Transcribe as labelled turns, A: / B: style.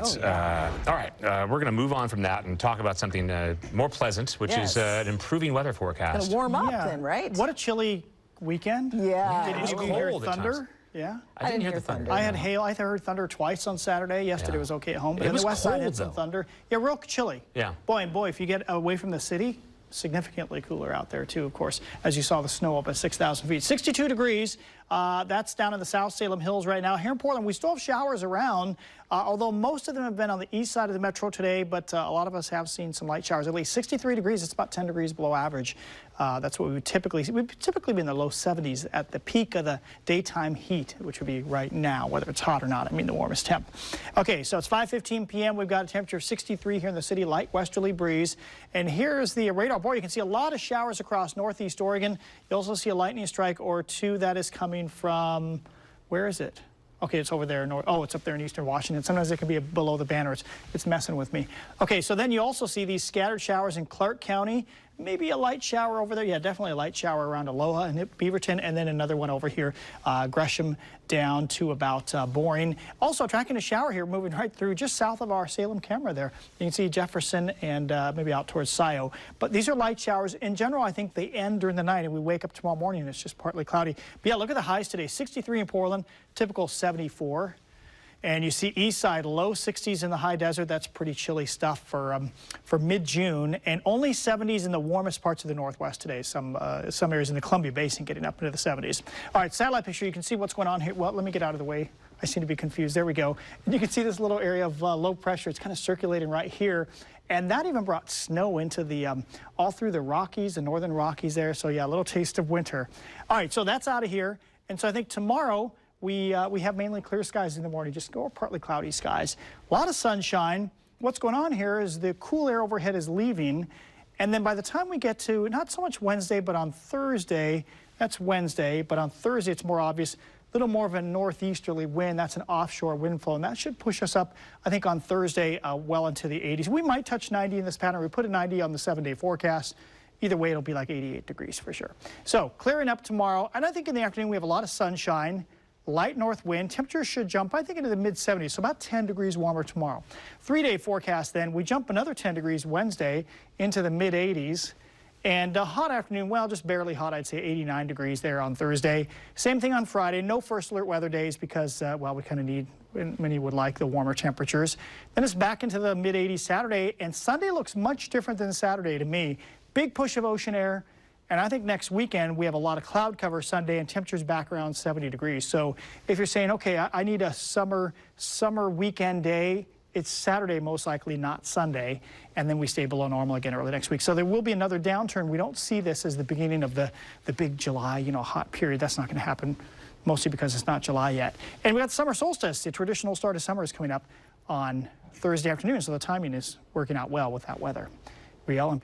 A: right.
B: Oh, yeah.
A: All right. We're going to move on from that and talk about something more pleasant, which is an improving weather forecast.
B: Gonna warm up then, right?
C: What a chilly weekend.
B: Yeah.
C: Did any of you hear thunder? Yeah.
A: I didn't hear the thunder.
C: I had hail. I heard thunder twice on Saturday. Yesterday was okay at home, but
A: It
C: on
A: was
C: the west side
A: cold,
C: had some
A: though.
C: thunder. Yeah, real chilly.
A: Yeah.
C: Boy, and boy, if you get away from the city, significantly cooler out there too, of course, as you saw the snow up at 6,000 feet. 62 degrees. That's down in the South Salem Hills right now. Here in Portland, we still have showers around, although most of them have been on the east side of the metro today, but a lot of us have seen some light showers. At least 63 degrees, it's about 10 degrees below average. That's what we would typically see. We'd typically be in the low 70s at the peak of the daytime heat, which would be right now, whether it's hot or not. I mean, the warmest temp. Okay, so it's 5:15 p.m. We've got a temperature of 63 here in the city, light westerly breeze. And here's the radar. Boy, you can see a lot of showers across northeast Oregon. You also see a lightning strike or two that is coming from, where is it? Okay, it's over there. Oh, it's up there in eastern Washington. Sometimes it can be below the banner. It's messing with me. Okay, so then you also see these scattered showers in Clark County. Maybe a light shower over there. Yeah, definitely a light shower around Aloha and Beaverton, and then another one over here, Gresham down to about Boring. Also tracking a shower here, moving right through just south of our Salem camera there. You can see Jefferson and maybe out towards Scioto. But these are light showers. In general, I think they end during the night, and we wake up tomorrow morning and it's just partly cloudy. But yeah, look at the highs today. 63 in Portland, typical 74. And you see east side, low 60s in the high desert. That's pretty chilly stuff for mid-June. And only 70s in the warmest parts of the northwest today. Some areas in the Columbia Basin getting up into the 70s. All right, satellite picture, you can see what's going on here. Well, let me get out of the way. I seem to be confused. There we go. And you can see this little area of low pressure. It's kind of circulating right here. And that even brought snow into the, all through the Rockies, the northern Rockies there. So yeah, a little taste of winter. All right, so that's out of here. And so I think tomorrow, we have mainly clear skies in the morning, just partly cloudy skies. A lot of sunshine. What's going on here is the cool air overhead is leaving. And then by the time we get to, not so much Wednesday, but on Thursday, that's Wednesday, but on Thursday it's more obvious, a little more of a northeasterly wind. That's an offshore wind flow, and that should push us up, I think, on Thursday well into the 80s. We might touch 90 in this pattern. We put a 90 on the 7-day forecast. Either way, it'll be like 88 degrees for sure. So clearing up tomorrow, and I think in the afternoon we have a lot of sunshine. Light north wind. Temperatures should jump, I think, into the mid-70s, so about 10 degrees warmer tomorrow. 3-day forecast then, we jump another 10 degrees Wednesday into the mid-80s. And a hot afternoon, well, just barely hot, I'd say 89 degrees there on Thursday. Same thing on Friday. No first alert weather days because, well, we kind of need, many would like the warmer temperatures. Then it's back into the mid-80s Saturday, and Sunday looks much different than Saturday to me. Big push of ocean air. And I think next weekend we have a lot of cloud cover Sunday and temperatures back around 70 degrees. So if you're saying, okay, I need a summer weekend day, it's Saturday most likely, not Sunday. And then we stay below normal again early next week. So there will be another downturn. We don't see this as the beginning of the big July, you know, hot period. That's not going to happen, mostly because it's not July yet. And we got the summer solstice. The traditional start of summer is coming up on Thursday afternoon. So the timing is working out well with that weather. Riel and